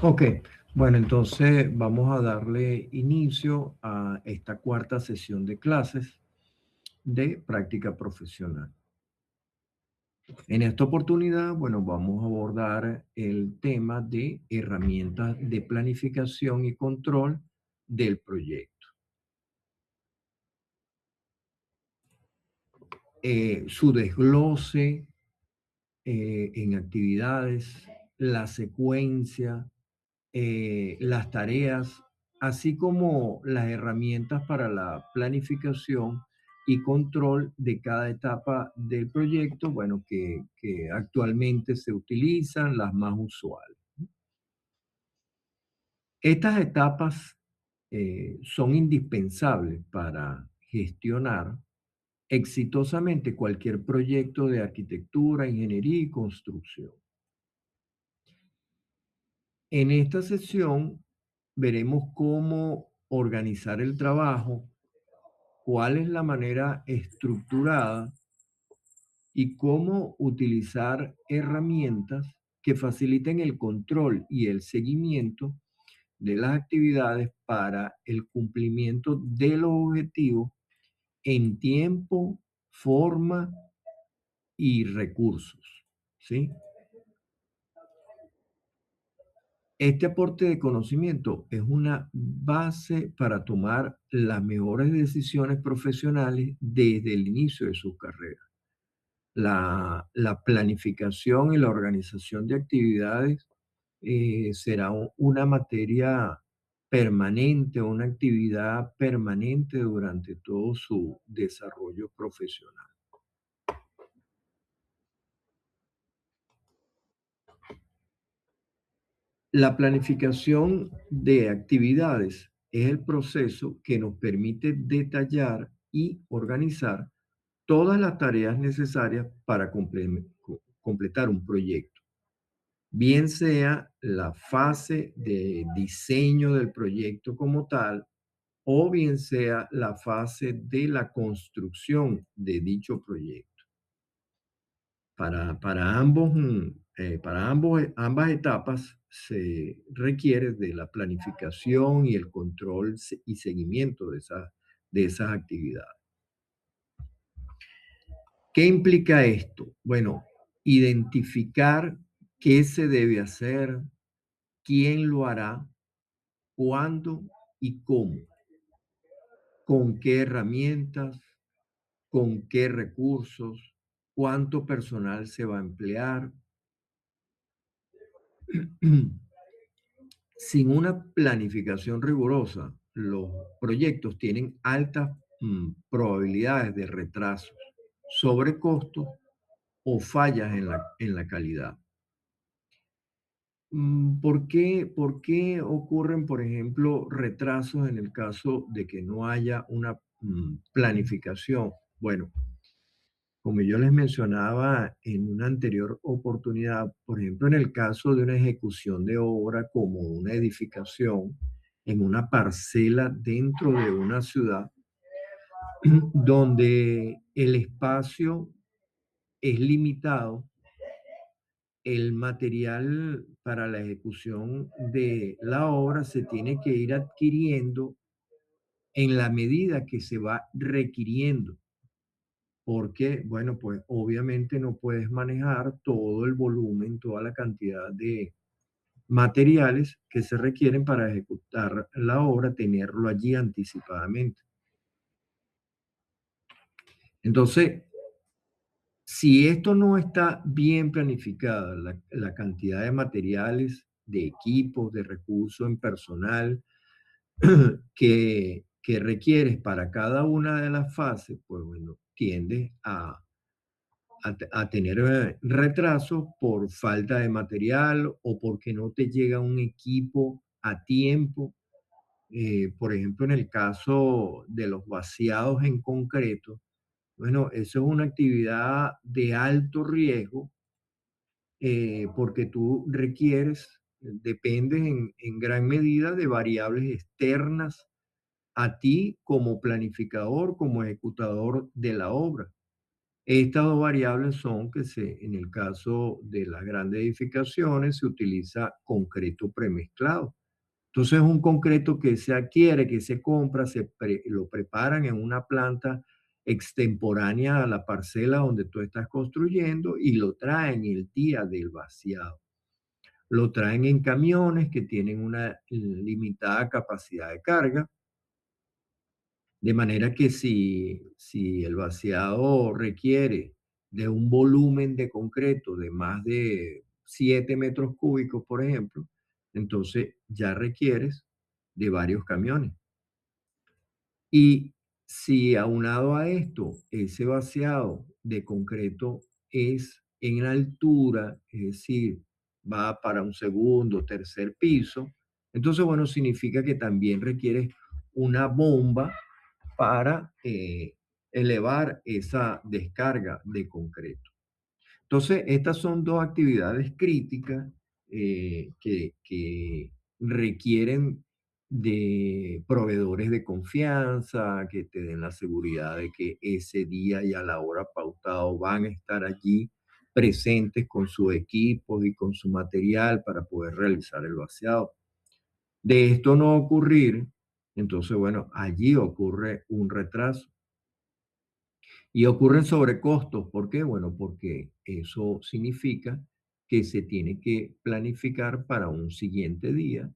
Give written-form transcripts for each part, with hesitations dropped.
Ok, bueno, entonces vamos a darle inicio a esta cuarta sesión de clases de práctica profesional. En esta oportunidad, bueno, vamos a abordar el tema de herramientas de planificación y control del proyecto. Su desglose en actividades, la secuencia, las tareas, así como las herramientas para la planificación y control de cada etapa del proyecto, bueno, que actualmente se utilizan, las más usuales. Estas etapas son indispensables para gestionar exitosamente cualquier proyecto de arquitectura, ingeniería y construcción. En esta sesión veremos cómo organizar el trabajo, cuál es la manera estructurada y cómo utilizar herramientas que faciliten el control y el seguimiento de las actividades para el cumplimiento de los objetivos en tiempo, forma y recursos. ¿Sí? Este aporte de conocimiento es una base para tomar las mejores decisiones profesionales desde el inicio de su carrera. La planificación y la organización de actividades será una materia permanente, una actividad permanente durante todo su desarrollo profesional. La planificación de actividades es el proceso que nos permite detallar y organizar todas las tareas necesarias para completar un proyecto, bien sea la fase de diseño del proyecto como tal o bien sea la fase de la construcción de dicho proyecto. Ambas etapas se requiere de la planificación y el control y seguimiento de esas actividades. ¿Qué implica esto? Bueno, identificar qué se debe hacer, quién lo hará, cuándo y cómo, con qué herramientas, con qué recursos, cuánto personal se va a emplear. Sin una planificación rigurosa, los proyectos tienen altas probabilidades de retrasos, sobrecostos o fallas en la calidad. Por qué ocurren, por ejemplo, retrasos en el caso de que no haya una planificación? Bueno, como yo les mencionaba en una anterior oportunidad, por ejemplo, en el caso de una ejecución de obra como una edificación en una parcela dentro de una ciudad, donde el espacio es limitado, el material para la ejecución de la obra se tiene que ir adquiriendo en la medida que se va requiriendo. Porque, bueno, pues obviamente no puedes manejar todo el volumen, toda la cantidad de materiales que se requieren para ejecutar la obra, tenerlo allí anticipadamente. Entonces, si esto no está bien planificada, la cantidad de materiales, de equipos, de recursos en personal que requieres para cada una de las fases, pues bueno, tiendes a tener retrasos por falta de material o porque no te llega un equipo a tiempo. Por ejemplo, en el caso de los vaciados en concreto, bueno, eso es una actividad de alto riesgo porque tú requieres, dependes en gran medida de variables externas a ti como planificador, como ejecutador de la obra. Estas dos variables son que en el caso de las grandes edificaciones se utiliza concreto premezclado. Entonces, un concreto que se adquiere, que se compra, lo preparan en una planta extemporánea a la parcela donde tú estás construyendo y lo traen el día del vaciado. Lo traen en camiones que tienen una limitada capacidad de carga, de manera que si el vaciado requiere de un volumen de concreto de más de 7 metros cúbicos, por ejemplo, entonces ya requieres de varios camiones. Y si aunado a esto, ese vaciado de concreto es en altura, es decir, va para un segundo, tercer piso, entonces, bueno, significa que también requieres una bomba para elevar esa descarga de concreto. Entonces, estas son dos actividades críticas que requieren de proveedores de confianza, que te den la seguridad de que ese día y a la hora pautado van a estar allí presentes con sus equipos y con su material para poder realizar el vaciado. De esto no ocurrir, entonces, bueno, allí ocurre un retraso. Y ocurren sobrecostos. ¿Por qué? Bueno, porque eso significa que se tiene que planificar para un siguiente día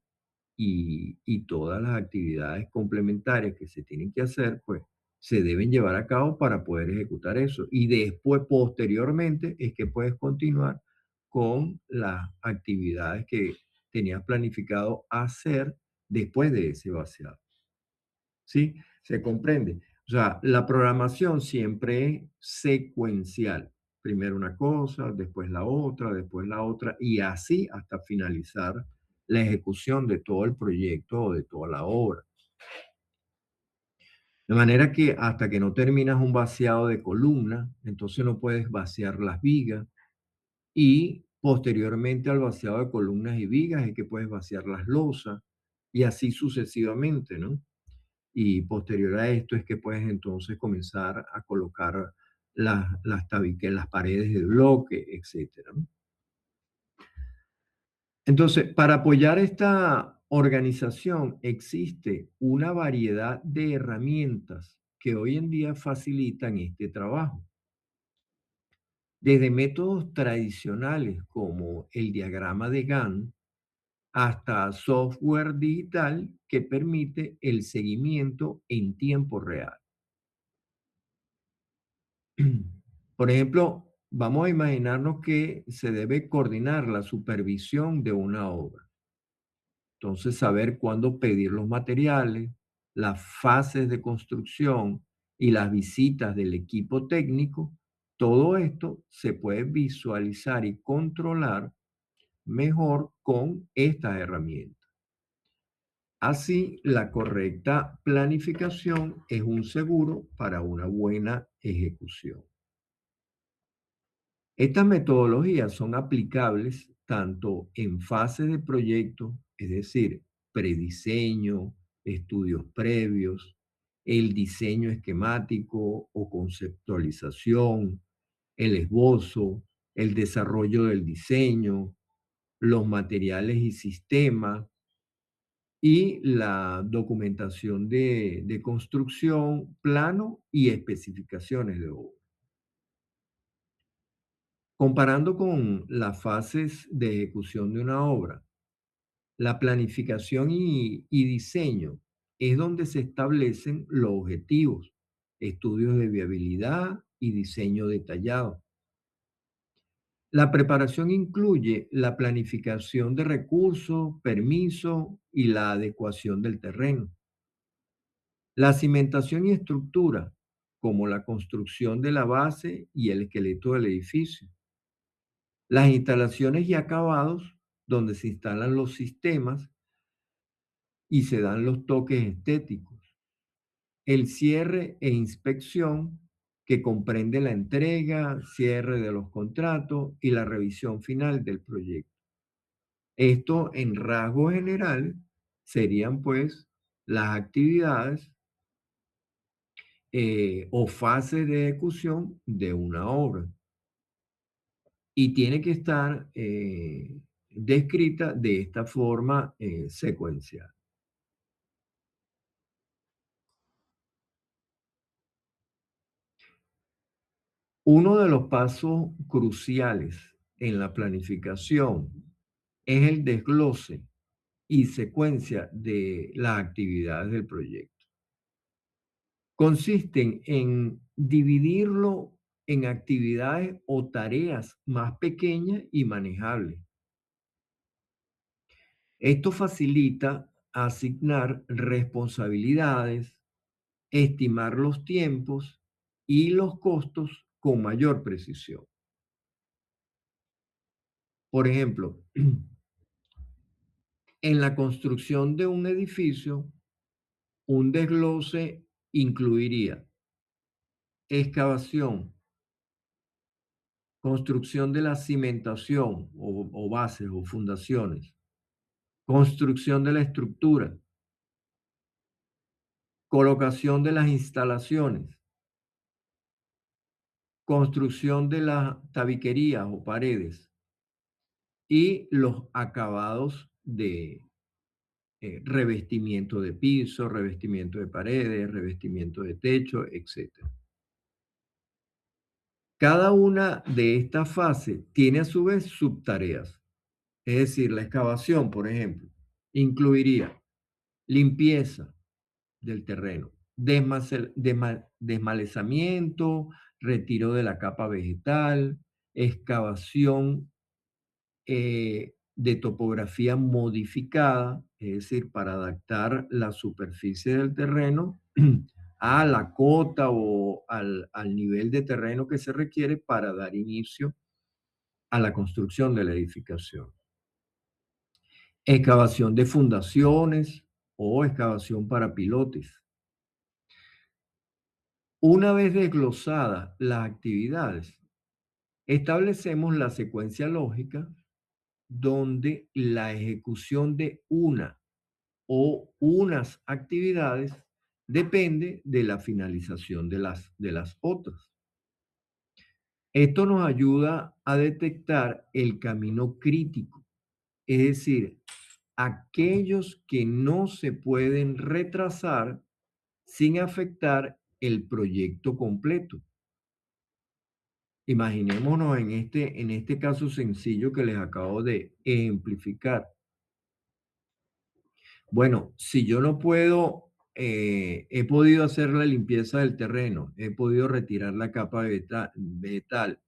y todas las actividades complementarias que se tienen que hacer, pues se deben llevar a cabo para poder ejecutar eso. Y después, posteriormente, es que puedes continuar con las actividades que tenías planificado hacer después de ese vaciado. ¿Sí? ¿Se comprende? O sea, la programación siempre es secuencial. Primero una cosa, después la otra, y así hasta finalizar la ejecución de todo el proyecto o de toda la obra. De manera que hasta que no terminas un vaciado de columna, entonces no puedes vaciar las vigas y posteriormente al vaciado de columnas y vigas es que puedes vaciar las losas y así sucesivamente, ¿no? Y posterior a esto es que puedes entonces comenzar a colocar las paredes de bloque, etcétera, ¿no? Entonces, para apoyar esta organización existe una variedad de herramientas que hoy en día facilitan este trabajo, desde métodos tradicionales como el diagrama de Gantt hasta software digital que permite el seguimiento en tiempo real. Por ejemplo, vamos a imaginarnos que se debe coordinar la supervisión de una obra. Entonces, saber cuándo pedir los materiales, las fases de construcción y las visitas del equipo técnico, todo esto se puede visualizar y controlar mejor con estas herramientas. Así, la correcta planificación es un seguro para una buena ejecución. Estas metodologías son aplicables tanto en fase de proyecto, es decir, prediseño, estudios previos, el diseño esquemático o conceptualización, el esbozo, el desarrollo del diseño, los materiales y sistemas y la documentación de construcción, plano y especificaciones de obra. Comparando con las fases de ejecución de una obra, la planificación y diseño es donde se establecen los objetivos, estudios de viabilidad y diseño detallado. La preparación incluye la planificación de recursos, permisos y la adecuación del terreno. La cimentación y estructura, como la construcción de la base y el esqueleto del edificio. Las instalaciones y acabados, donde se instalan los sistemas y se dan los toques estéticos. El cierre e inspección, que comprende la entrega, cierre de los contratos y la revisión final del proyecto. Esto en rasgo general serían pues las actividades o fases de ejecución de una obra y tiene que estar descrita de esta forma secuencial. Uno de los pasos cruciales en la planificación es el desglose y secuencia de las actividades del proyecto. Consisten en dividirlo en actividades o tareas más pequeñas y manejables. Esto facilita asignar responsabilidades, estimar los tiempos y los costos con mayor precisión. Por ejemplo, en la construcción de un edificio, un desglose incluiría excavación, construcción de la cimentación o bases o fundaciones, construcción de la estructura, colocación de las instalaciones, construcción de las tabiquerías o paredes y los acabados de revestimiento de piso, revestimiento de paredes, revestimiento de techo, etc. Cada una de estas fases tiene a su vez subtareas. Es decir, la excavación, por ejemplo, incluiría limpieza del terreno, desmalezamiento, retiro de la capa vegetal, excavación de topografía modificada, es decir, para adaptar la superficie del terreno a la cota o al nivel de terreno que se requiere para dar inicio a la construcción de la edificación. Excavación de fundaciones o excavación para pilotes. Una vez desglosadas las actividades, establecemos la secuencia lógica donde la ejecución de una o unas actividades depende de la finalización de las otras. Esto nos ayuda a detectar el camino crítico, es decir, aquellos que no se pueden retrasar sin afectar el proyecto completo. Imaginémonos en este caso sencillo que les acabo de ejemplificar. Bueno, si yo no puedo, he podido hacer la limpieza del terreno, he podido retirar la capa vegetal,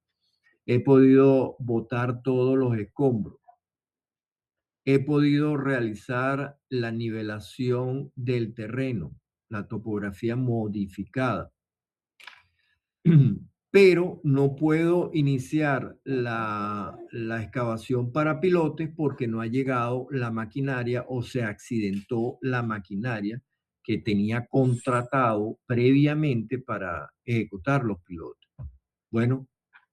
he podido botar todos los escombros, he podido realizar la nivelación del terreno, la topografía modificada, pero no puedo iniciar la excavación para pilotes porque no ha llegado la maquinaria o se accidentó la maquinaria que tenía contratado previamente para ejecutar los pilotes. Bueno,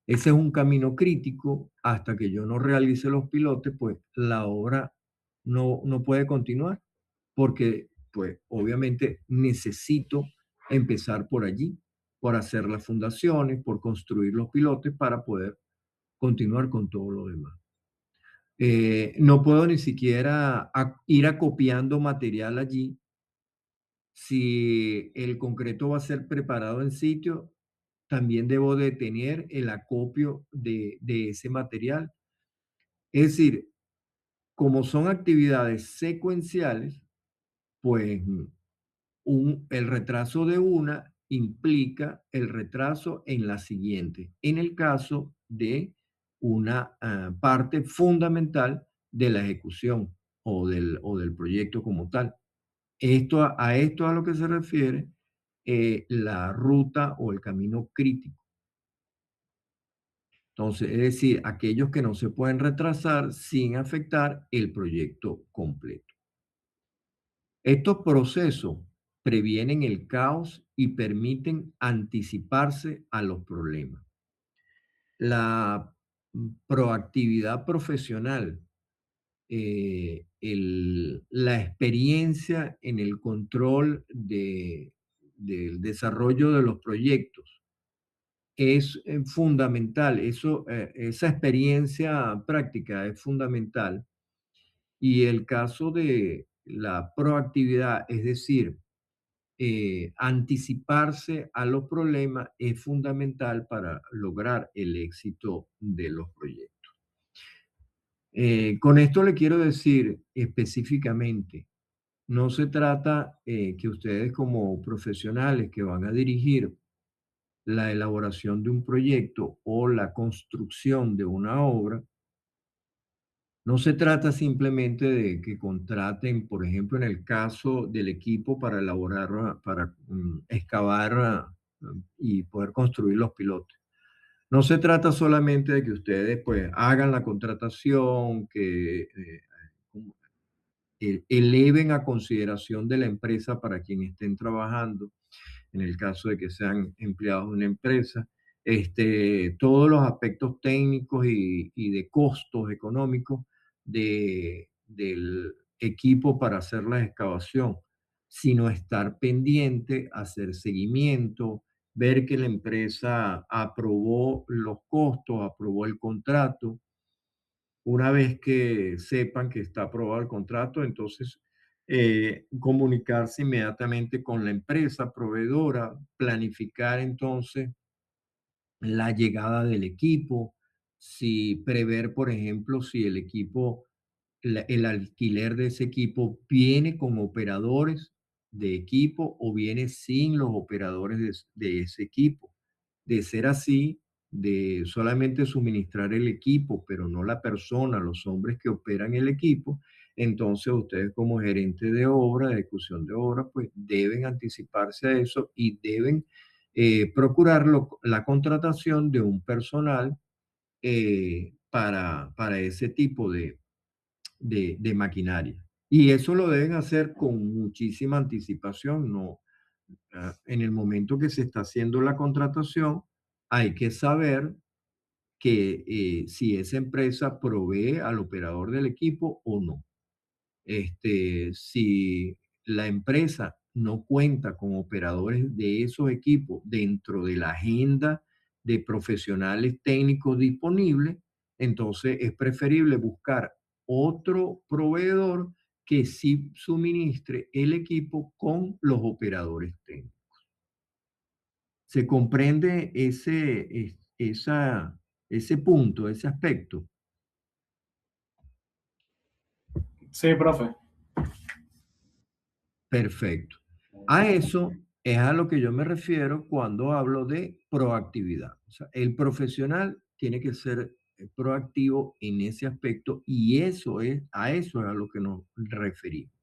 ese es un camino crítico. Hasta que yo no realice los pilotes, pues la obra no puede continuar porque, pues, obviamente necesito empezar por allí, por hacer las fundaciones, por construir los pilotes para poder continuar con todo lo demás. No puedo ni siquiera ir acopiando material allí. Si el concreto va a ser preparado en sitio, también debo de tener el acopio de ese material. Es decir, como son actividades secuenciales, pues el retraso de una implica el retraso en la siguiente, en el caso de una parte fundamental de la ejecución o del proyecto como tal. Esto a lo que se refiere la ruta o el camino crítico. Entonces, es decir, aquellos que no se pueden retrasar sin afectar el proyecto completo. Estos procesos previenen el caos y permiten anticiparse a los problemas. La proactividad profesional, la experiencia en el control del desarrollo de los proyectos es fundamental. Esa experiencia práctica es fundamental. Y el caso de la proactividad, es decir, anticiparse a los problemas es fundamental para lograr el éxito de los proyectos. Con esto le quiero decir específicamente, no se trata que ustedes como profesionales que van a dirigir la elaboración de un proyecto o la construcción de una obra, no se trata simplemente de que contraten, por ejemplo, en el caso del equipo para elaborar, para excavar y poder construir los pilotes. No se trata solamente de que ustedes pues hagan la contratación, que eleven a consideración de la empresa para quien estén trabajando, en el caso de que sean empleados de una empresa, todos los aspectos técnicos y de costos económicos del equipo para hacer la excavación, sino estar pendiente, hacer seguimiento, ver que la empresa aprobó los costos, aprobó el contrato. Una vez que sepan que está aprobado el contrato, entonces comunicarse inmediatamente con la empresa proveedora, planificar entonces la llegada del equipo, si prever, por ejemplo, si el equipo, el alquiler de ese equipo viene con operadores de equipo o viene sin los operadores de ese equipo. De ser así, de solamente suministrar el equipo, pero no la persona, los hombres que operan el equipo, entonces ustedes como gerente de obra, de ejecución de obra, pues deben anticiparse a eso y deben procurar la contratación de un personal para ese tipo de maquinaria. Y eso lo deben hacer con muchísima anticipación, no en el momento que se está haciendo la contratación, hay que saber que si esa empresa provee al operador del equipo o no. Si la empresa no cuenta con operadores de esos equipos dentro de la agenda de profesionales técnicos disponibles, entonces es preferible buscar otro proveedor que sí suministre el equipo con los operadores técnicos. ¿Se comprende ese punto, ese aspecto? Sí, profe. Perfecto. A eso es a lo que yo me refiero cuando hablo de proactividad. O sea, el profesional tiene que ser proactivo en ese aspecto y a eso es a lo que nos referimos.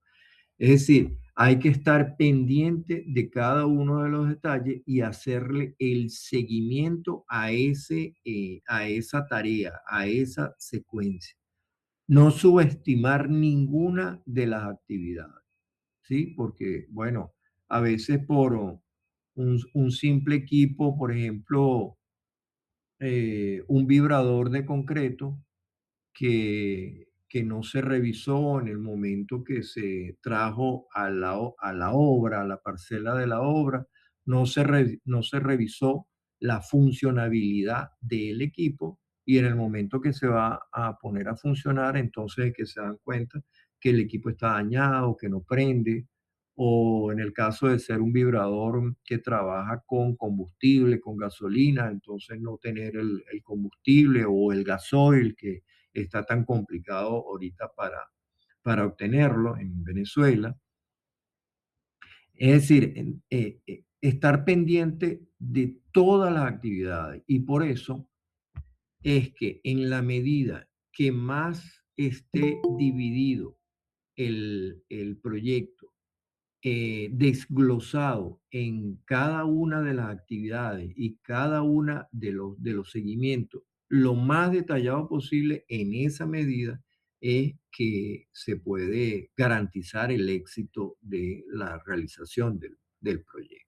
Es decir, hay que estar pendiente de cada uno de los detalles y hacerle el seguimiento a esa tarea, a esa secuencia. No subestimar ninguna de las actividades, ¿sí? Porque, bueno, a veces por un simple equipo, por ejemplo, un vibrador de concreto, que no se revisó en el momento que se trajo a la obra, a la parcela de la obra, no se revisó la funcionabilidad del equipo y en el momento que se va a poner a funcionar, entonces es que se dan cuenta que el equipo está dañado, que no prende, o en el caso de ser un vibrador que trabaja con combustible, con gasolina, entonces no tener el combustible o el gasoil que está tan complicado ahorita para obtenerlo en Venezuela. Es decir, estar pendiente de todas las actividades y por eso es que en la medida que más esté dividido el proyecto, desglosado en cada una de las actividades y cada una de los seguimientos, lo más detallado posible en esa medida es que se puede garantizar el éxito de la realización del proyecto.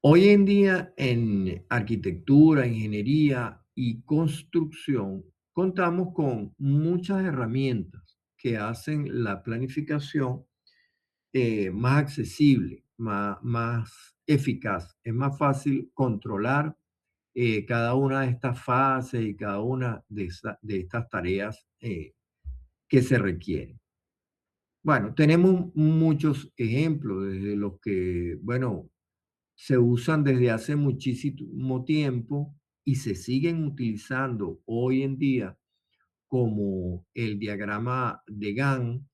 Hoy en día en arquitectura, ingeniería y construcción contamos con muchas herramientas que hacen la planificación más accesible, más eficaz. Es más fácil controlar cada una de estas fases y cada una de estas tareas que se requieren. Bueno, tenemos muchos ejemplos, desde los que, bueno, se usan desde hace muchísimo tiempo y se siguen utilizando hoy en día, como el diagrama de Gantt,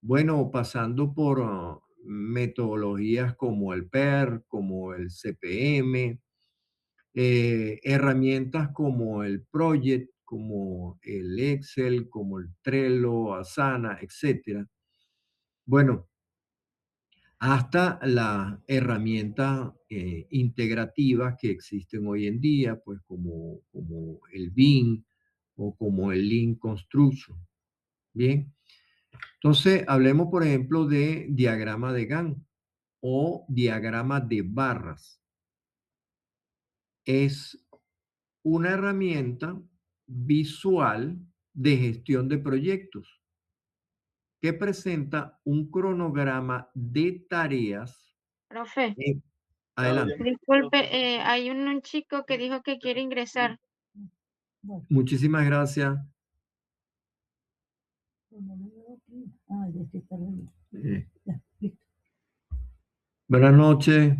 bueno, pasando por metodologías como el PER, como el CPM, herramientas como el Project, como el Excel, como el Trello, Asana, etcétera. Bueno, hasta las herramientas integrativas que existen hoy en día, pues como el BIM o como el Lean Construction. Bien, entonces hablemos, por ejemplo, de diagrama de Gantt o diagrama de barras. Es una herramienta visual de gestión de proyectos que presenta un cronograma de tareas. Profe, en- Adelante. disculpe, hay un chico que dijo que quiere ingresar. Muchísimas gracias. Eh, Buenas noches.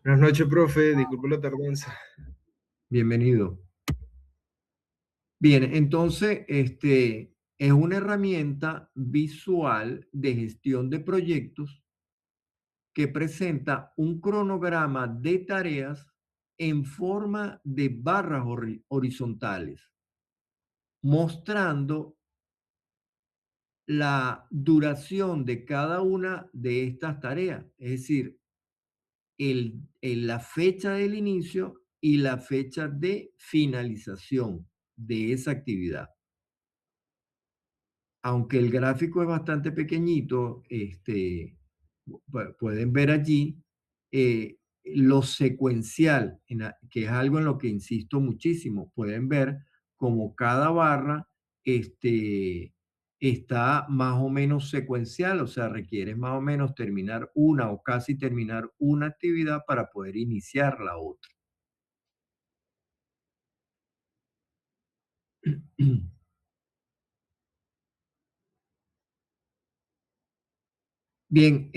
Buenas noches, profe. Disculpe la tardanza. Bienvenido. Bien, entonces, es una herramienta visual de gestión de proyectos que presenta un cronograma de tareas en forma de barras horizontales, mostrando la duración de cada una de estas tareas, es decir, la fecha del inicio y la fecha de finalización de esa actividad. Aunque el gráfico es bastante pequeñito, pueden ver allí lo secuencial, que es algo en lo que insisto muchísimo. Pueden ver como cada barra está más o menos secuencial, o sea, requiere más o menos terminar una o casi terminar una actividad para poder iniciar la otra. Bien,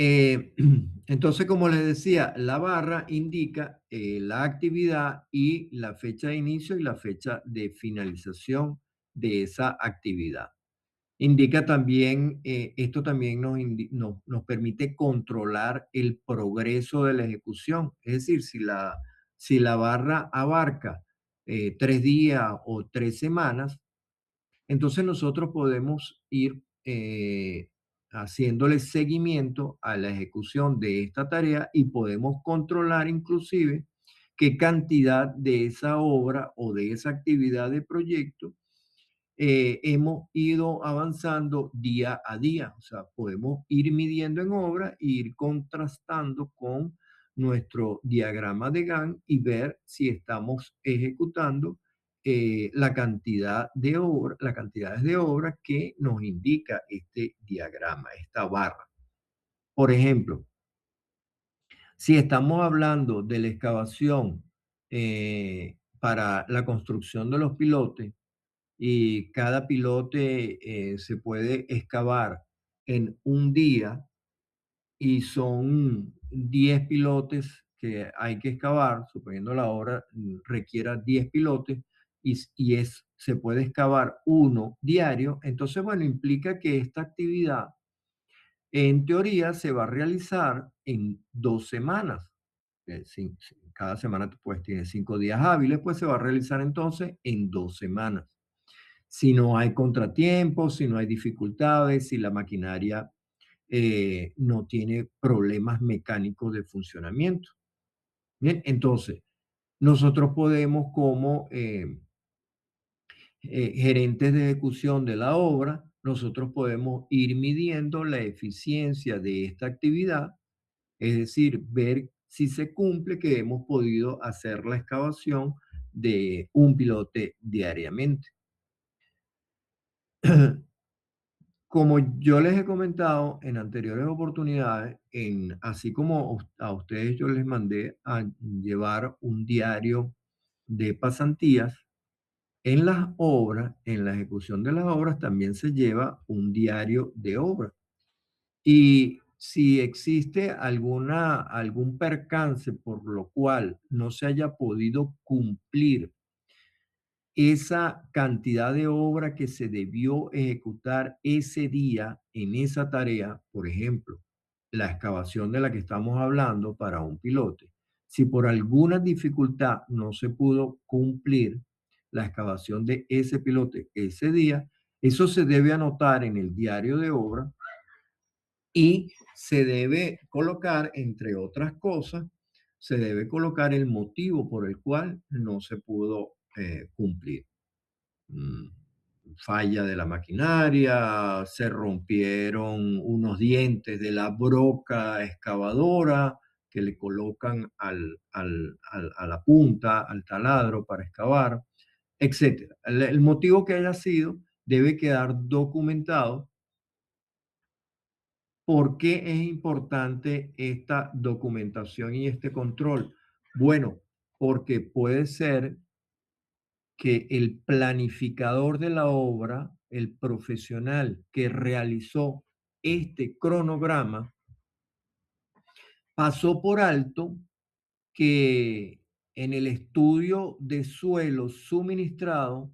entonces como les decía, la barra indica la actividad y la fecha de inicio y la fecha de finalización de esa actividad. Indica también, esto también nos permite controlar el progreso de la ejecución. Es decir, si la barra abarca 3 días o 3 semanas, entonces nosotros podemos ir haciéndole seguimiento a la ejecución de esta tarea y podemos controlar inclusive qué cantidad de esa obra o de esa actividad de proyecto hemos ido avanzando día a día. O sea, podemos ir midiendo en obra e ir contrastando con nuestro diagrama de Gantt y ver si estamos ejecutando la cantidad de obra, las cantidades de obra que nos indica este diagrama, esta barra. Por ejemplo, si estamos hablando de la excavación para la construcción de los pilotes, y cada pilote se puede excavar en un día y son 10 pilotes que hay que excavar, suponiendo la obra requiera 10 pilotes se puede excavar uno diario, entonces, bueno, implica que esta actividad en teoría se va a realizar en 2 semanas. Cada semana pues tiene 5 días hábiles, pues se va a realizar entonces en 2 semanas. Si no hay contratiempos, si no hay dificultades, si la maquinaria no tiene problemas mecánicos de funcionamiento. Bien, entonces, nosotros podemos como gerentes de ejecución de la obra, nosotros podemos ir midiendo la eficiencia de esta actividad, es decir, ver si se cumple que hemos podido hacer la excavación de un pilote diariamente. Como yo les he comentado en anteriores oportunidades, así como a ustedes yo les mandé a llevar un diario de pasantías, en las obras, en la ejecución de las obras, también se lleva un diario de obra. Y si existe algún percance por lo cual no se haya podido cumplir esa cantidad de obra que se debió ejecutar ese día en esa tarea, por ejemplo, la excavación de la que estamos hablando para un pilote. Si por alguna dificultad no se pudo cumplir la excavación de ese pilote ese día, eso se debe anotar en el diario de obra y se debe colocar, entre otras cosas, se debe colocar el motivo por el cual no se pudo cumplir. Falla de la maquinaria, se rompieron unos dientes de la broca excavadora que le colocan a la punta, al taladro para excavar, etc. El motivo que haya sido debe quedar documentado. ¿Por qué es importante esta documentación y este control? Bueno, porque puede ser que el planificador de la obra, el profesional que realizó este cronograma, pasó por alto que en el estudio de suelo suministrado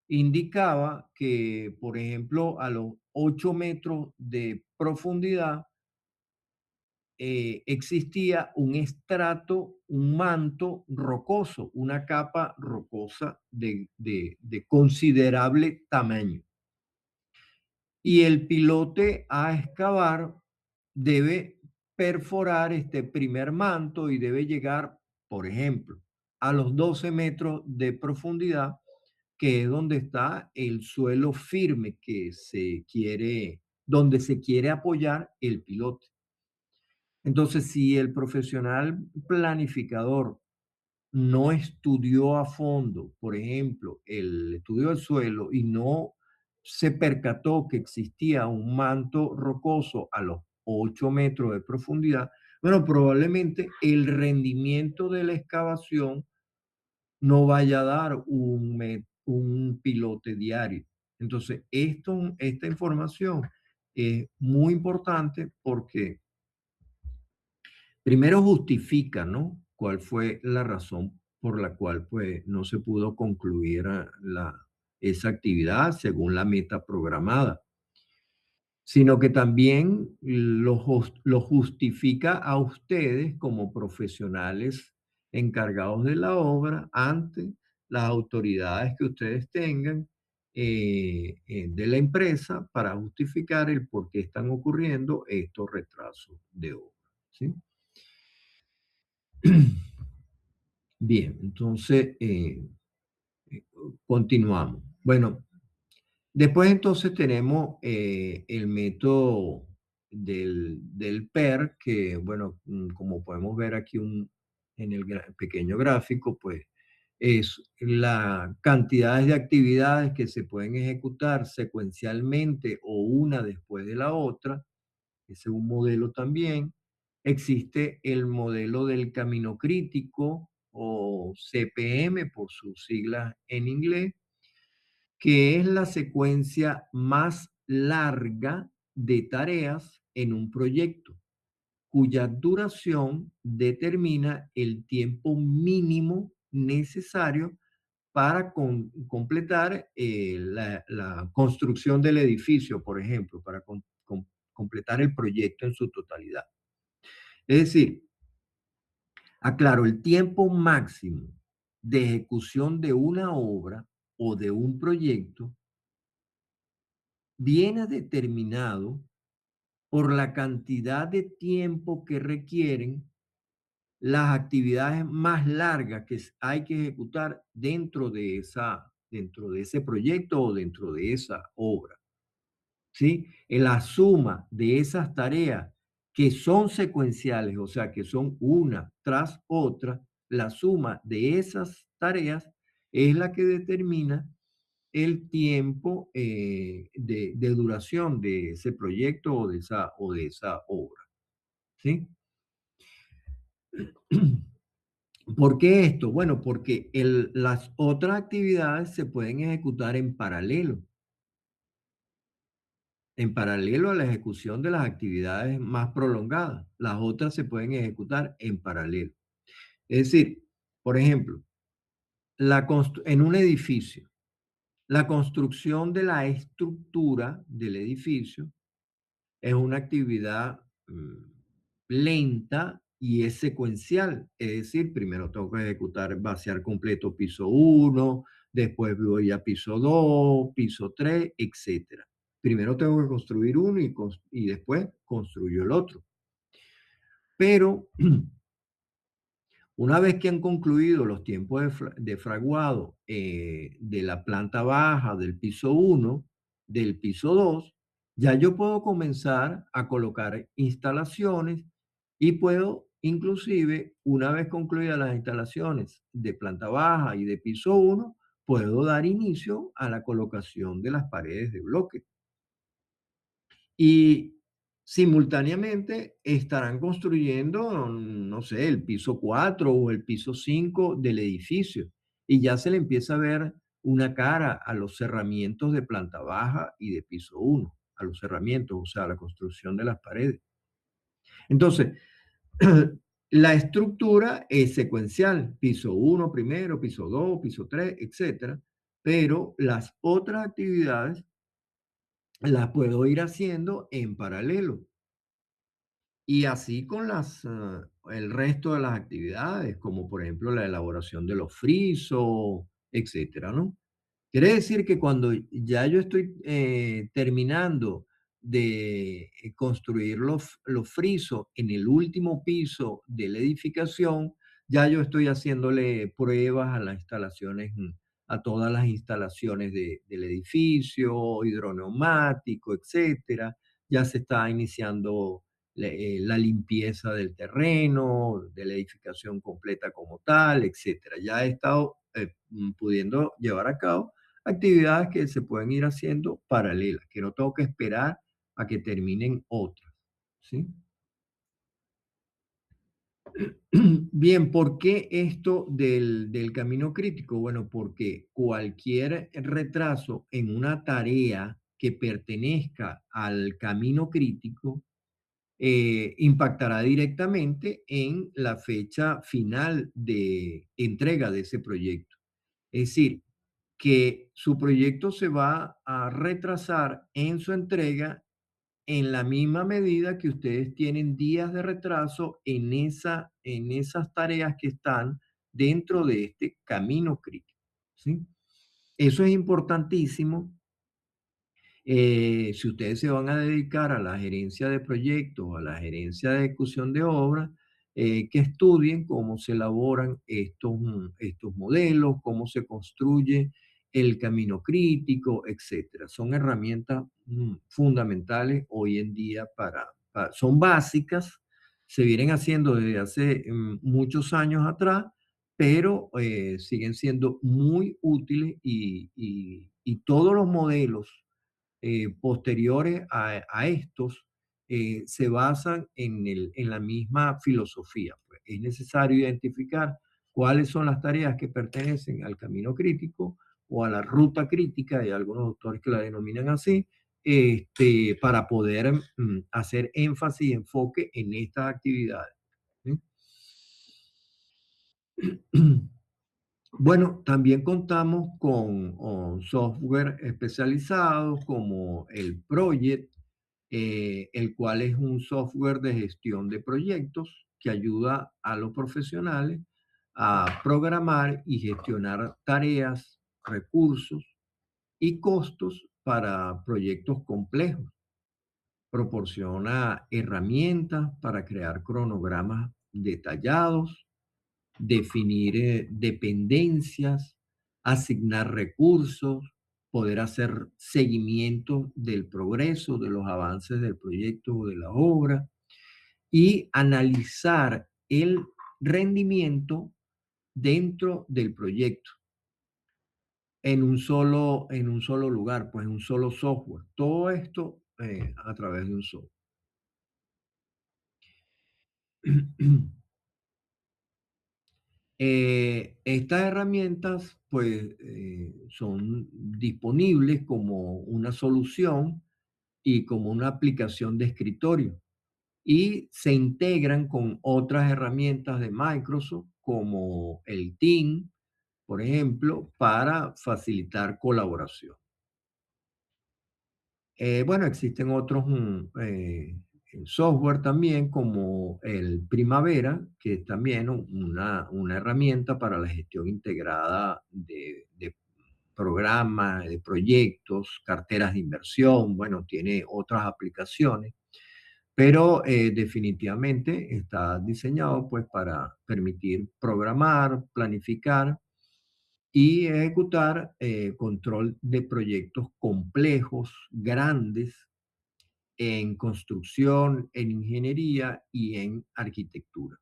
indicaba que, por ejemplo, a los 8 metros de profundidad existía un estrato, un manto rocoso, una capa rocosa de considerable tamaño. Y el pilote a excavar debe perforar este primer manto y debe llegar, por ejemplo, a los 12 metros de profundidad, que es donde está el suelo firme donde se quiere apoyar el pilote. Entonces, si el profesional planificador no estudió a fondo, por ejemplo, el estudio del suelo y no se percató que existía un manto rocoso a los 8 metros de profundidad, bueno, probablemente el rendimiento de la excavación no vaya a dar un pilote diario. Entonces, esta información es muy importante porque primero justifica, ¿no? ¿Cuál fue la razón por la cual pues, no se pudo concluir esa actividad según la meta programada? Sino que también lo justifica a ustedes como profesionales encargados de la obra ante las autoridades que ustedes tengan de la empresa para justificar el por qué están ocurriendo estos retrasos de obra. ¿Sí? Bien, entonces continuamos. Bueno, después entonces tenemos el método del PER, que bueno, como podemos ver aquí en el pequeño gráfico, pues es la cantidad de actividades que se pueden ejecutar secuencialmente o una después de la otra. Ese es un modelo también. Existe el modelo del camino crítico o CPM por sus siglas en inglés, que es la secuencia más larga de tareas en un proyecto, cuya duración determina el tiempo mínimo necesario para completar la construcción del edificio, por ejemplo, para completar el proyecto en su totalidad. Es decir, aclaro, el tiempo máximo de ejecución de una obra o de un proyecto viene determinado por la cantidad de tiempo que requieren las actividades más largas que hay que ejecutar dentro de ese proyecto o dentro de esa obra. ¿Sí? En la suma de esas tareas que son secuenciales, o sea, que son una tras otra, la suma de esas tareas es la que determina el tiempo de duración de ese proyecto o de esa obra. ¿Sí? ¿Por qué esto? Bueno, porque las otras actividades se pueden ejecutar en paralelo a la ejecución de las actividades más prolongadas. Las otras se pueden ejecutar en paralelo. Es decir, por ejemplo, en un edificio, la construcción de la estructura del edificio es una actividad lenta y es secuencial. Es decir, primero tengo que ejecutar, vaciar completo piso 1, después voy a piso 2, piso 3, etc. Primero tengo que construir uno y después construyo el otro. Pero una vez que han concluido los tiempos de fraguado de la planta baja, del piso 1, del piso 2, ya yo puedo comenzar a colocar instalaciones y puedo inclusive, una vez concluidas las instalaciones de planta baja y de piso 1, puedo dar inicio a la colocación de las paredes de bloque. Y simultáneamente estarán construyendo, no sé, el piso 4 o el piso 5 del edificio. Y ya se le empieza a ver una cara a los cerramientos de planta baja y de piso 1, a los cerramientos, o sea, a la construcción de las paredes. Entonces, la estructura es secuencial, piso 1 primero, piso 2, piso 3, etcétera, pero las otras actividades las puedo ir haciendo en paralelo. Y así con el resto de las actividades, como por ejemplo la elaboración de los frisos, etcétera, ¿no? Quiere decir que cuando ya yo estoy terminando de construir los frisos en el último piso de la edificación, ya yo estoy haciéndole pruebas a las instalaciones, a todas las instalaciones del edificio, hidroneumático, etcétera. Ya se está iniciando la limpieza del terreno, de la edificación completa como tal, etcétera. Ya he estado pudiendo llevar a cabo actividades que se pueden ir haciendo paralelas, que no tengo que esperar a que terminen otras. ¿Sí? Bien, ¿por qué esto del camino crítico? Bueno, porque cualquier retraso en una tarea que pertenezca al camino crítico impactará directamente en la fecha final de entrega de ese proyecto. Es decir, que su proyecto se va a retrasar en su entrega en la misma medida que ustedes tienen días de retraso en esas tareas que están dentro de este camino crítico. ¿Sí? Eso es importantísimo. Si ustedes se van a dedicar a la gerencia de proyectos, a la gerencia de ejecución de obras, que estudien cómo se elaboran estos modelos, cómo se construye el camino crítico, etcétera. Son herramientas fundamentales hoy en día son básicas, se vienen haciendo desde hace muchos años atrás, pero siguen siendo muy útiles y todos los modelos posteriores a estos se basan en la misma filosofía. Pues. Es necesario identificar cuáles son las tareas que pertenecen al camino crítico o a la ruta crítica, hay algunos autores que la denominan así, para poder hacer énfasis y enfoque en estas actividades. ¿Sí? Bueno, también contamos con software especializados como el Project, el cual es un software de gestión de proyectos que ayuda a los profesionales a programar y gestionar tareas, recursos y costos para proyectos complejos. Proporciona herramientas para crear cronogramas detallados, definir dependencias, asignar recursos, poder hacer seguimiento del progreso, de los avances del proyecto o de la obra y analizar el rendimiento dentro del proyecto. en un solo lugar, pues en un solo software. Todo esto a través de un software. Estas herramientas pues son disponibles como una solución y como una aplicación de escritorio y se integran con otras herramientas de Microsoft como el Team, por ejemplo, para facilitar colaboración. Bueno, existen otros software también como el Primavera, que es también una herramienta para la gestión integrada de programas, de proyectos, carteras de inversión, bueno, tiene otras aplicaciones, pero definitivamente está diseñado pues para permitir programar, planificar y ejecutar control de proyectos complejos, grandes, en construcción, en ingeniería y en arquitectura.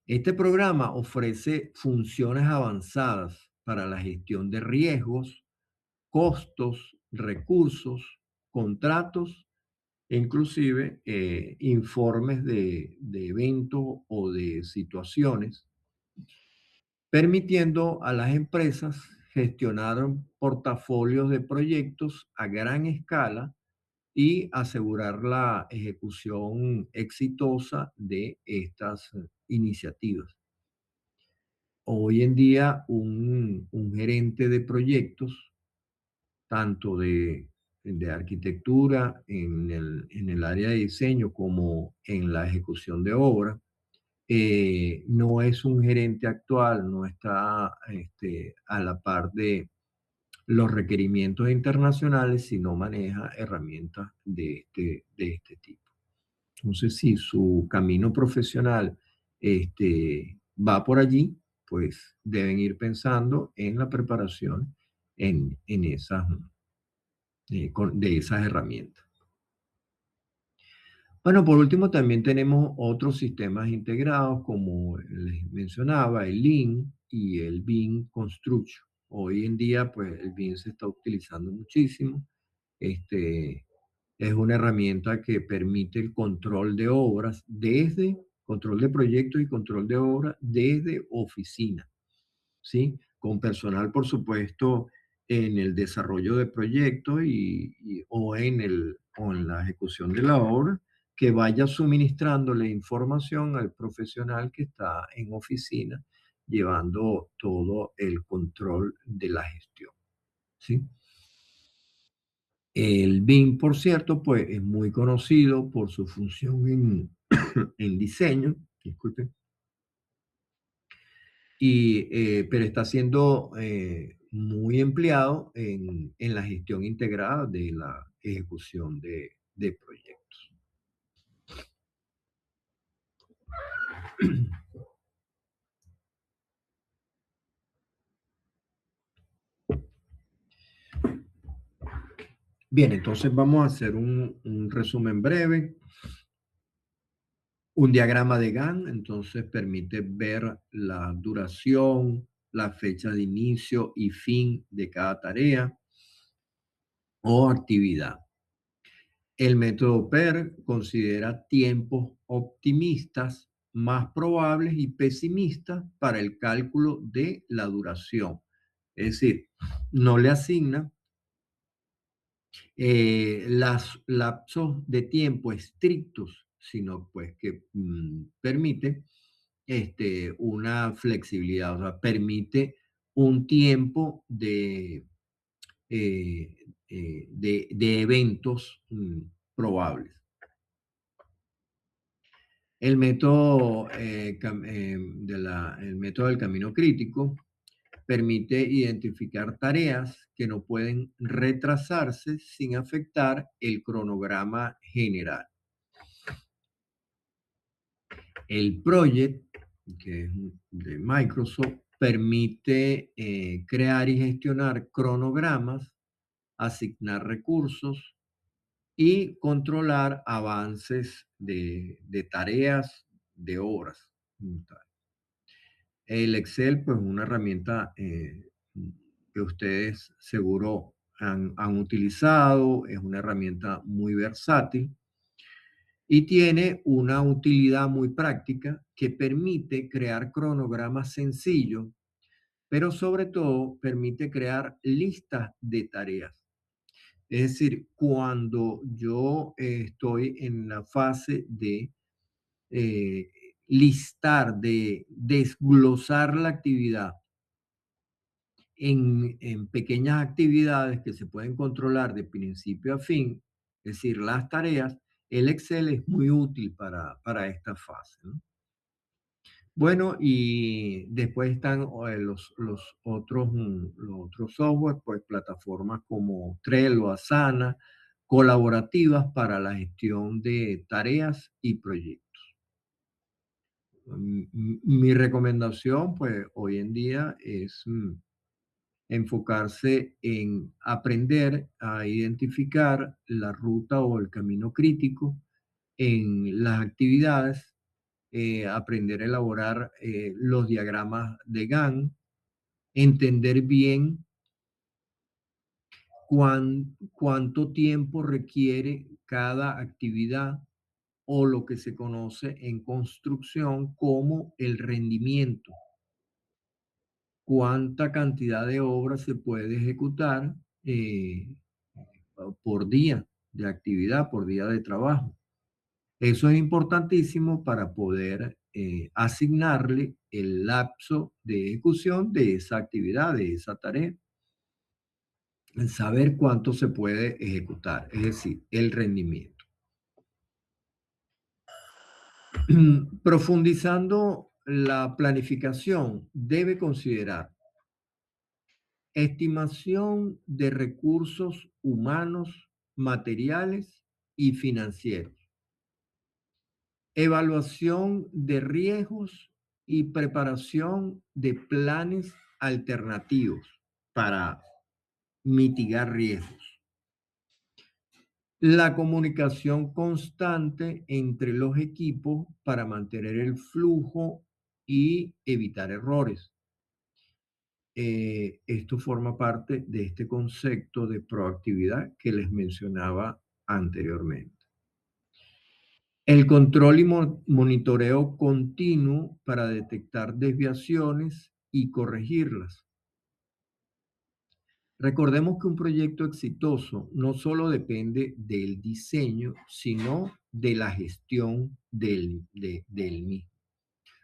Este programa ofrece funciones avanzadas para la gestión de riesgos, costos, recursos, contratos e inclusive informes de eventos o de situaciones, permitiendo a las empresas gestionar portafolios de proyectos a gran escala y asegurar la ejecución exitosa de estas iniciativas. Hoy en día, un gerente de proyectos, tanto de arquitectura en el área de diseño como en la ejecución de obra, no es un gerente actual, no está a la par de los requerimientos internacionales, sino maneja herramientas de este tipo. Entonces, si su camino profesional va por allí, pues deben ir pensando en la preparación en esas, de esas herramientas. Bueno, por último, también tenemos otros sistemas integrados, como les mencionaba, el Lean y el BIM Construction. Hoy en día, pues el BIM se está utilizando muchísimo. Es una herramienta que permite el control de obras desde control de proyectos y control de obras desde oficina, ¿sí? Con personal, por supuesto, en el desarrollo de proyectos o o en la ejecución de la obra, que vaya suministrándole información al profesional que está en oficina, llevando todo el control de la gestión, ¿sí? El BIM, por cierto, pues es muy conocido por su función en diseño, disculpen, pero está siendo muy empleado en la gestión integrada de la ejecución de proyectos. Bien, entonces vamos a hacer un resumen breve. Un diagrama de Gantt, entonces, permite ver la duración, la fecha de inicio y fin de cada tarea o actividad. El método PER considera tiempos optimistas, más probables y pesimistas para el cálculo de la duración. Es decir, no le asigna los lapsos de tiempo estrictos, sino pues que permite una flexibilidad, o sea, permite un tiempo de eventos probables. El método, el método del camino crítico permite identificar tareas que no pueden retrasarse sin afectar el cronograma general. El Project, que es de Microsoft, permite crear y gestionar cronogramas, asignar recursos y controlar avances de tareas, de obras. El Excel, pues, una herramienta que ustedes seguro han utilizado. Es una herramienta muy versátil y tiene una utilidad muy práctica que permite crear cronogramas sencillos, pero sobre todo permite crear listas de tareas. Es decir, cuando yo estoy en la fase de eh, listar, de desglosar la actividad en pequeñas actividades que se pueden controlar de principio a fin, es decir, las tareas, el Excel es muy útil para esta fase, ¿no? Bueno, y después están los otros software, pues plataformas como Trello, Asana, colaborativas para la gestión de tareas y proyectos. Mi recomendación, pues hoy en día es enfocarse en aprender a identificar la ruta o el camino crítico en las actividades, aprender a elaborar los diagramas de Gantt, entender bien cuánto tiempo requiere cada actividad o lo que se conoce en construcción como el rendimiento, cuánta cantidad de obra se puede ejecutar por día de actividad, por día de trabajo. Eso es importantísimo para poder asignarle el lapso de ejecución de esa actividad, de esa tarea. Saber cuánto se puede ejecutar, es decir, el rendimiento. Profundizando la planificación, debe considerar estimación de recursos humanos, materiales y financieros, evaluación de riesgos y preparación de planes alternativos para mitigar riesgos. La comunicación constante entre los equipos para mantener el flujo y evitar errores. Esto forma parte de este concepto de proactividad que les mencionaba anteriormente. El control y monitoreo continuo para detectar desviaciones y corregirlas. Recordemos que un proyecto exitoso no solo depende del diseño, sino de la gestión del mismo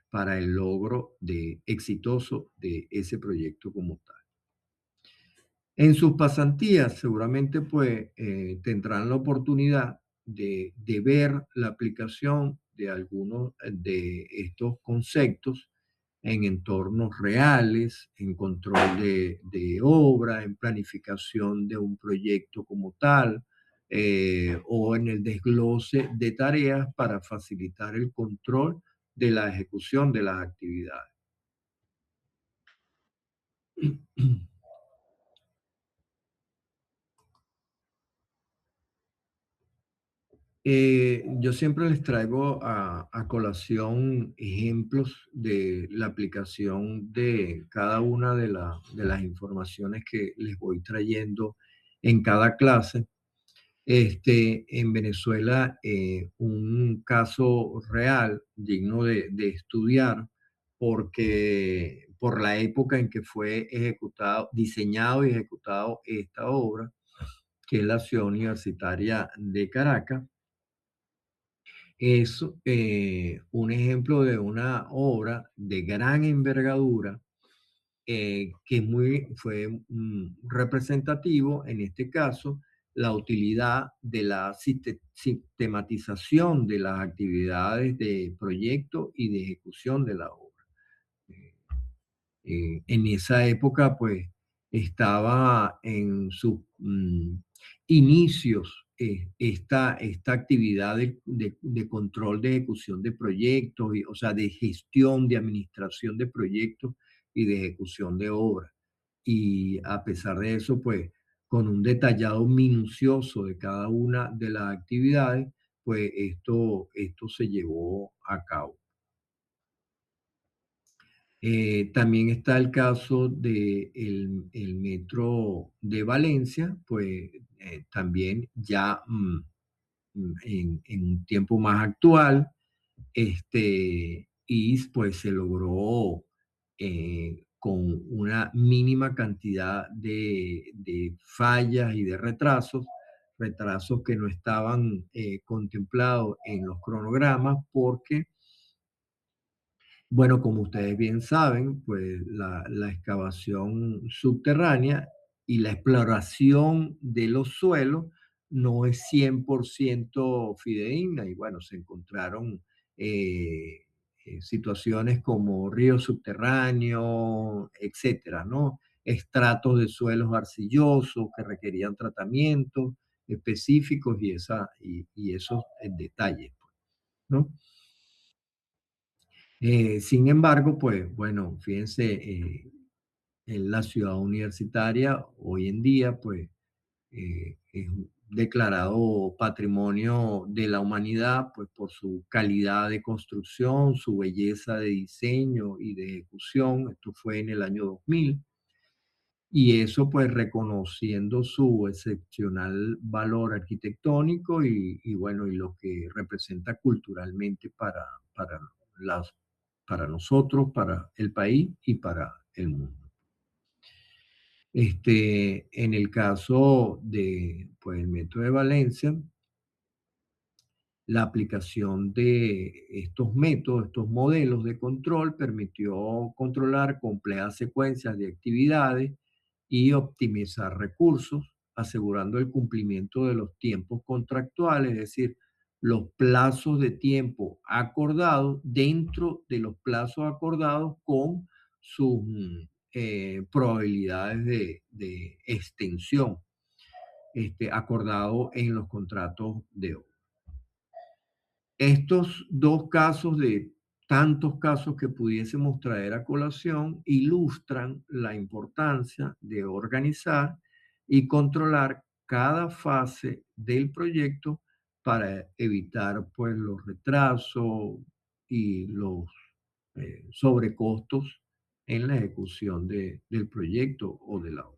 para el logro exitoso de ese proyecto como tal. En sus pasantías seguramente pues tendrán la oportunidad de ver la aplicación de algunos de estos conceptos en entornos reales, en control de obra, en planificación de un proyecto como tal, o en el desglose de tareas para facilitar el control de la ejecución de las actividades. Yo siempre les traigo a colación ejemplos de la aplicación de cada una de las informaciones que les voy trayendo en cada clase. En Venezuela, un caso real digno de estudiar porque por la época en que fue ejecutado, diseñado y ejecutado esta obra, que es la Ciudad Universitaria de Caracas. Es un ejemplo de una obra de gran envergadura que fue representativo, en este caso, la utilidad de la sistematización de las actividades de proyecto y de ejecución de la obra. Eh, en esa época, pues, estaba en sus inicios esta actividad de control de ejecución de proyectos, o sea, de gestión, de administración de proyectos y de ejecución de obras. Y a pesar de eso, pues, con un detallado minucioso de cada una de las actividades, pues esto se llevó a cabo. También está el caso de el metro de Valencia, pues también ya en un tiempo más actual, y pues se logró con una mínima cantidad de fallas y de retrasos que no estaban contemplados en los cronogramas porque, bueno, como ustedes bien saben, pues la excavación subterránea y la exploración de los suelos no es 100% fidedigna y bueno, se encontraron eh, situaciones como ríos subterráneos, etcétera, ¿no? Estratos de suelos arcillosos que requerían tratamientos específicos y esos detalles, pues, ¿no? Sin embargo, pues bueno, fíjense, en la ciudad universitaria hoy en día, pues es declarado patrimonio de la humanidad, pues por su calidad de construcción, su belleza de diseño y de ejecución. Esto fue en el año 2000. Y eso pues reconociendo su excepcional valor arquitectónico y bueno, y lo que representa culturalmente para, las, para nosotros, para el país y para el mundo. En el caso de pues, el Metro de Valencia, la aplicación de estos métodos, estos modelos de control, permitió controlar complejas secuencias de actividades y optimizar recursos, asegurando el cumplimiento de los tiempos contractuales, es decir, los plazos de tiempo acordados dentro de los plazos acordados con sus probabilidades de extensión acordado en los contratos de obra. Estos dos casos de tantos casos que pudiésemos traer a colación ilustran la importancia de organizar y controlar cada fase del proyecto para evitar pues los retrasos y los sobrecostos en la ejecución del proyecto o de la obra.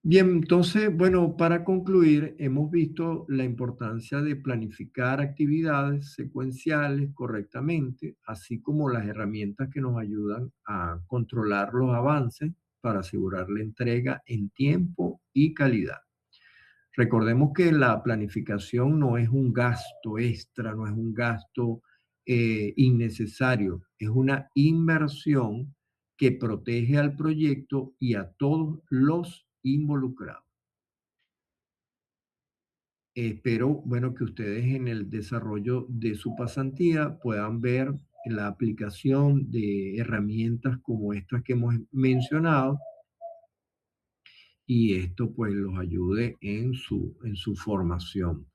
Bien, entonces, bueno, para concluir, hemos visto la importancia de planificar actividades secuenciales correctamente, así como las herramientas que nos ayudan a controlar los avances para asegurar la entrega en tiempo y calidad. Recordemos que la planificación no es un gasto extra, no es un gasto innecesario, es una inversión que protege al proyecto y a todos los involucrados. Espero, bueno, que ustedes en el desarrollo de su pasantía puedan ver la aplicación de herramientas como estas que hemos mencionado y esto pues los ayude en su formación.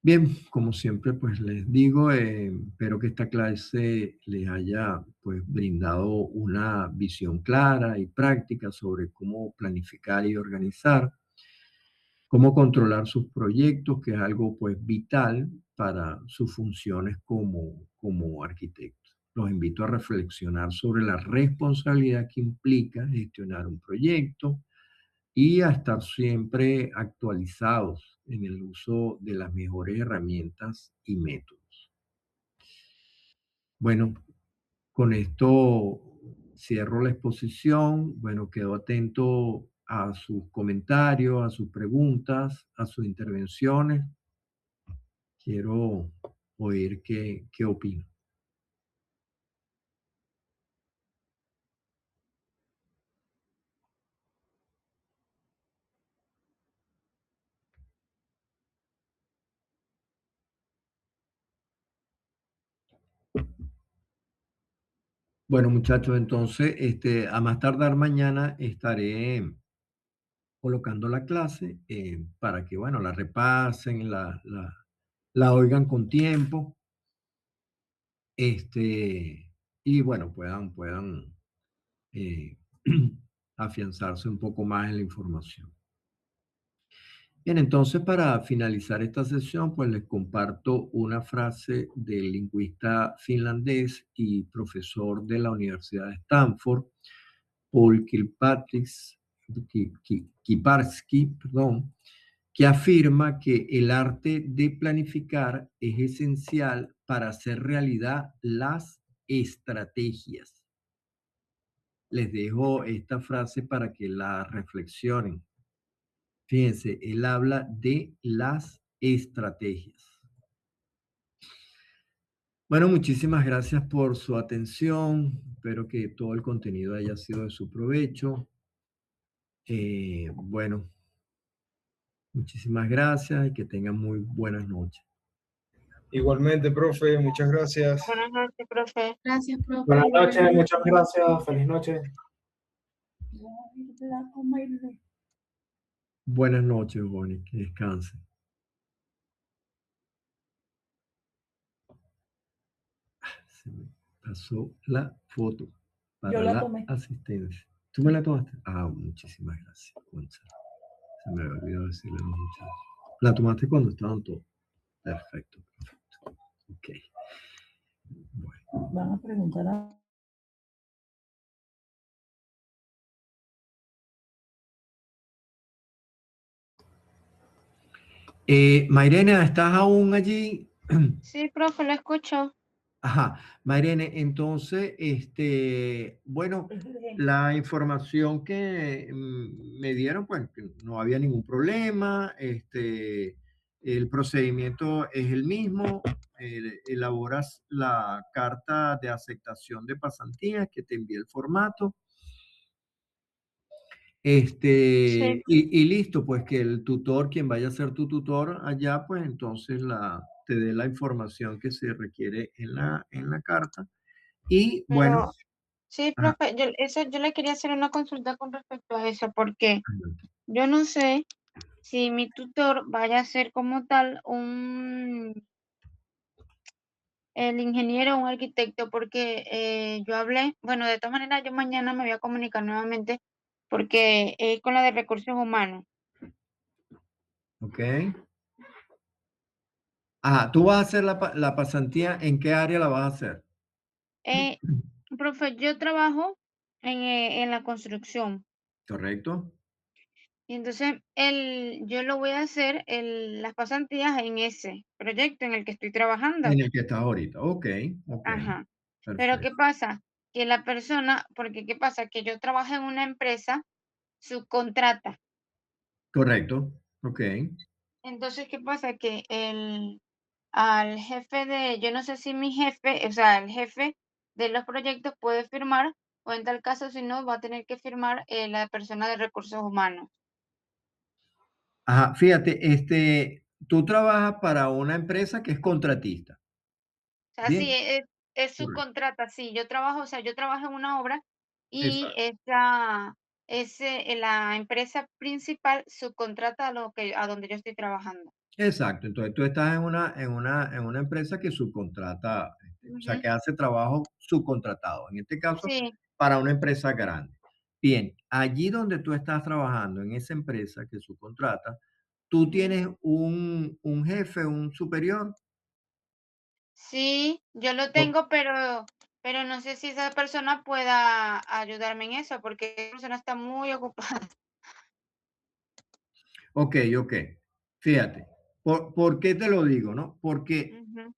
Bien, como siempre, pues les digo, espero que esta clase les haya pues brindado una visión clara y práctica sobre cómo planificar y organizar, cómo controlar sus proyectos, que es algo pues vital para sus funciones como arquitectos. Los invito a reflexionar sobre la responsabilidad que implica gestionar un proyecto, y a estar siempre actualizados en el uso de las mejores herramientas y métodos. Bueno, con esto cierro la exposición. Bueno, quedo atento a sus comentarios, a sus preguntas, a sus intervenciones. Quiero oír qué opinan. Bueno, muchachos, entonces, a más tardar mañana estaré colocando la clase para que, bueno, la repasen, la oigan con tiempo, y, bueno, puedan eh, afianzarse un poco más en la información. Bien, entonces para finalizar esta sesión, pues les comparto una frase del lingüista finlandés y profesor de la Universidad de Stanford, Paul Kiparski, perdón, que afirma que el arte de planificar es esencial para hacer realidad las estrategias. Les dejo esta frase para que la reflexionen. Fíjense, él habla de las estrategias. Bueno, muchísimas gracias por su atención. Espero que todo el contenido haya sido de su provecho. Bueno, muchísimas gracias y que tengan muy buenas noches. Igualmente, profe, muchas gracias. Buenas noches, profe. Gracias, profe. Buenas noches, igualmente. muchas gracias. Feliz noche. Buenas noches, Bonnie, que descansen. Se me pasó la foto para Yo la la tomé. asistencia. ¿Tú me la tomaste? Ah, muchísimas gracias, Concha. Se me había olvidado decirle a los muchachos. ¿La tomaste cuando estaban todos? Perfecto, perfecto. Ok. Bueno. Van a preguntar a... Mairena, ¿estás aún allí? Sí, profe, lo escucho. Ajá, Mairene, entonces, bueno, la información que me dieron, pues que no había ningún problema, el procedimiento es el mismo, elaboras la carta de aceptación de pasantías que te envía el formato, Sí, y listo, pues que el tutor, quien vaya a ser tu tutor allá, pues entonces te dé la información que se requiere en la carta. Y bueno, pero sí, ajá, profe, yo le quería hacer una consulta con respecto a eso, porque adelante. yo no sé si mi tutor vaya a ser como tal el ingeniero o un arquitecto, porque yo hablé, bueno, de todas maneras yo mañana me voy a comunicar nuevamente porque es con la de recursos humanos. Ok. Ajá, tú vas a hacer la pasantía, ¿en qué área la vas a hacer? Eh, profe, yo trabajo en la construcción. ¿Correcto? Y entonces yo lo voy a hacer las pasantías en ese proyecto en el que estoy trabajando. En el que estás ahorita. Ok, ok. Ajá. Pero ¿qué Perfecto. pasa? Que la persona, porque ¿qué pasa? Que yo trabajo en una empresa subcontrata. Correcto. Ok. Entonces, ¿qué pasa? Que al jefe yo no sé si mi jefe, o sea, el jefe de los proyectos puede firmar, o en tal caso, si no, va a tener que firmar la persona de recursos humanos. Ajá, fíjate, tú trabajas para una empresa que es contratista. O sea, sí, Bien. es Correcto. subcontrata, sí. Yo trabajo, o sea, yo trabajo en una obra y Exacto. la empresa principal subcontrata a donde yo estoy trabajando. Exacto. Entonces tú estás en una empresa que subcontrata, o sea, Ujú. que hace trabajo subcontratado. En este caso, Sí, para una empresa grande. Bien, allí donde tú estás trabajando, en esa empresa que subcontrata, tú ujú. tienes un jefe, un superior. Sí, yo lo O- tengo, pero no sé si esa persona pueda ayudarme en eso, porque esa persona está muy ocupada. Ok, ok. Fíjate, ¿por qué te lo digo, no? Porque Ujú,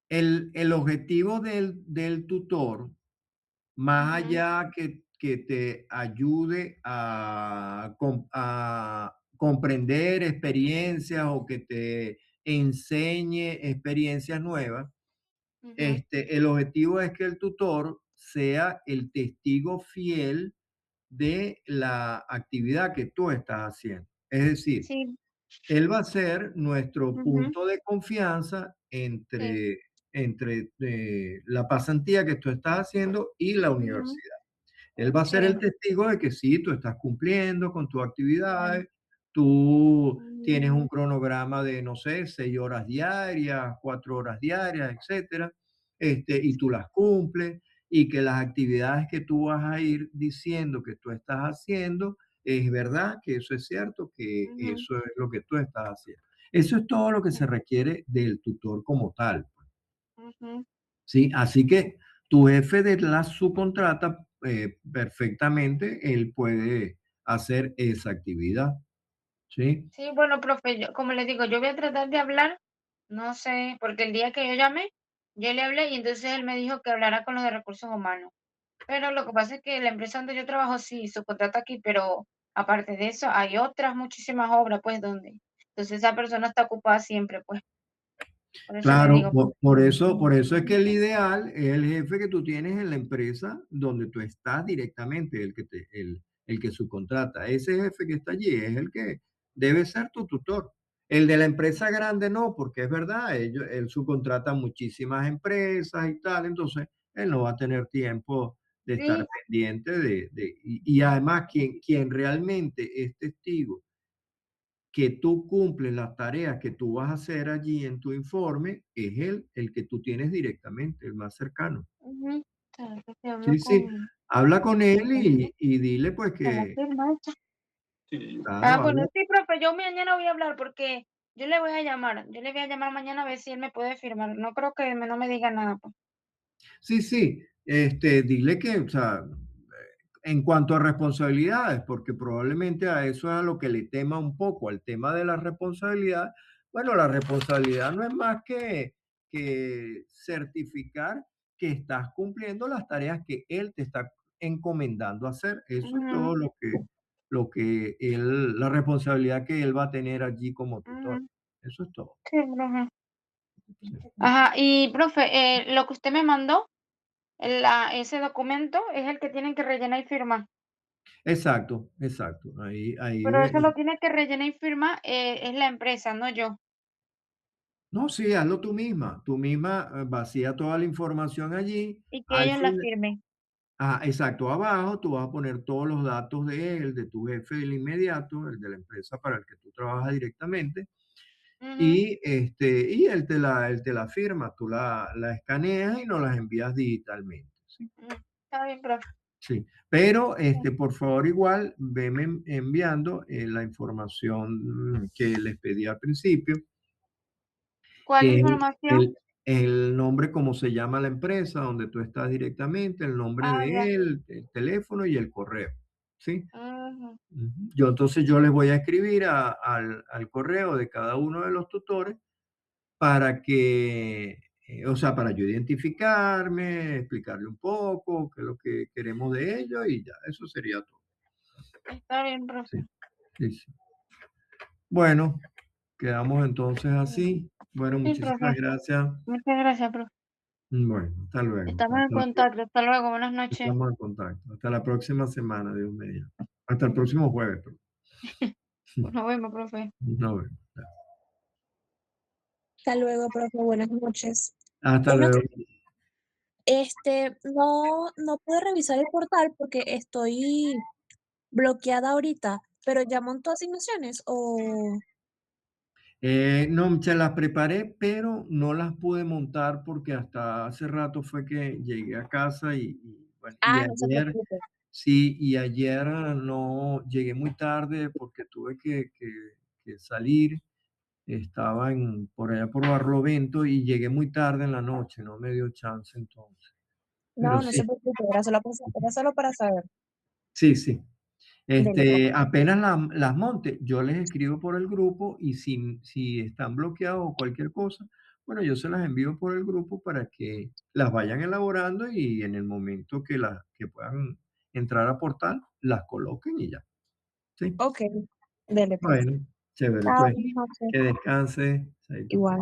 el objetivo del tutor, más ujú, allá que te ayude a comprender experiencias o que te enseñe experiencias nuevas, ujú. el objetivo es que el tutor sea el testigo fiel de la actividad que tú estás haciendo. Es decir, Sí, él va a ser nuestro ujú, punto de confianza sí, entre la pasantía que tú estás haciendo y la ujú, universidad. Él va a ser el sí, testigo de que sí, tú estás cumpliendo con tus sí, actividades, tú tienes un ujú, cronograma de, no sé, 6 horas diarias, 4 horas diarias, etcétera, y tú las cumples, y que las actividades que tú vas a ir diciendo que tú estás haciendo, es verdad, que eso es cierto, que Ujú, eso es lo que tú estás haciendo. Eso es todo lo que se requiere del tutor como tal. ujú. ¿Sí? Así que tu jefe de la subcontrata, perfectamente, él puede hacer esa actividad. ¿Sí? Sí, bueno, profe, yo, como les digo, yo voy a tratar de hablar, no sé, porque el día que yo llamé, yo le hablé y entonces él me dijo que hablara con los de recursos humanos. Pero lo que pasa es que la empresa donde yo trabajo sí subcontrata aquí, pero aparte de eso hay otras muchísimas obras, pues, donde entonces esa persona está ocupada siempre, pues, por eso le Claro, digo, pues. por eso es que el ideal es el jefe que tú tienes en la empresa donde tú estás directamente, el que subcontrata. Ese jefe que está allí es el que debe ser tu tutor. El de la empresa grande no, porque es verdad, él subcontrata muchísimas empresas y tal, entonces él no va a tener tiempo de estar Sí, pendiente y además quien realmente es testigo que tú cumples las tareas que tú vas a hacer allí en tu informe, es el que tú tienes directamente, el más cercano. ujú. Claro que sí, hablo Sí, sí, habla con con él el jefe y dile pues de la que, firma esta. Ah, claro, bueno, habla. sí, profe, yo mañana voy a hablar porque yo le voy a llamar. Yo le voy a llamar mañana a ver si él me puede firmar. No creo que no me diga nada, pues. Sí, sí, dile que, o sea, en cuanto a responsabilidades, porque probablemente a eso es a lo que le tema un poco, al tema de la responsabilidad. Bueno, la responsabilidad no es más que certificar que estás cumpliendo las tareas que él te está encomendando hacer. Eso es Ujú, todo la responsabilidad que él va a tener allí como tutor. ujú. Eso es todo. Sí, profe. Sí. Ajá, y profe, lo que usted me mandó, ese documento es el que tienen que rellenar y firmar. Exacto, exacto. Ahí Pero ve. eso lo tiene que rellenar y firmar, es la empresa, no yo. No, sí, hazlo tú misma. Tú misma vacía toda la información allí. Y que Al ellos la fin, firmen. exacto, abajo tú vas a poner todos los datos de él, de tu jefe del inmediato, el de la empresa para el que tú trabajas directamente, Ujú, y él te la firma, tú la escaneas y nos las envías digitalmente. Sí, ujú. Está bien, profe. sí. Pero, por favor, igual, veme enviando la información que les pedí al principio, ¿Cuál que es información? el nombre, como se llama la empresa, donde tú estás directamente, el nombre Ah, ya. de él, el teléfono y el correo, ¿sí? Ujú, Ujú. Entonces yo les voy a escribir al correo de cada uno de los tutores para que, o sea, para yo identificarme, explicarle un poco qué es lo que queremos de ellos y ya, eso sería todo. está bien, Sí, profe. sí, sí. Bueno, quedamos entonces así. Bueno, Sí, muchísimas profe. gracias. Muchas gracias, profe. Bueno, hasta luego. Estamos en Hasta la próxima. contacto. Hasta luego. Buenas noches. Estamos en contacto. Hasta la próxima semana, Dios mediante. Hasta el próximo jueves. Perdón. Nos vemos, profe. Nos vemos. Hasta luego, profe. Buenas noches. Hasta Una, luego. no pude revisar el portal porque estoy bloqueada ahorita, pero ya montó asignaciones o... No, se las preparé, pero no las pude montar porque hasta hace rato fue que llegué a casa bueno, y Ah, no se ayer, preocupe. sí, y ayer no llegué muy tarde porque tuve que salir. Estaba por allá por Barlovento y llegué muy tarde en la noche, no me dio chance entonces. Pero No, no se preocupe. Era solo para saber. sí, sí. Dele, profe. Apenas las monte, yo les escribo por el grupo y si están bloqueados o cualquier cosa, bueno, yo se las envío por el grupo para que las vayan elaborando y en el momento que puedan entrar a portal, las coloquen y ya. ¿Sí? Ok, dele, profe. Bueno, chévere, Chao, pues buenas noches. que descanse. Chaito, pues. Igual.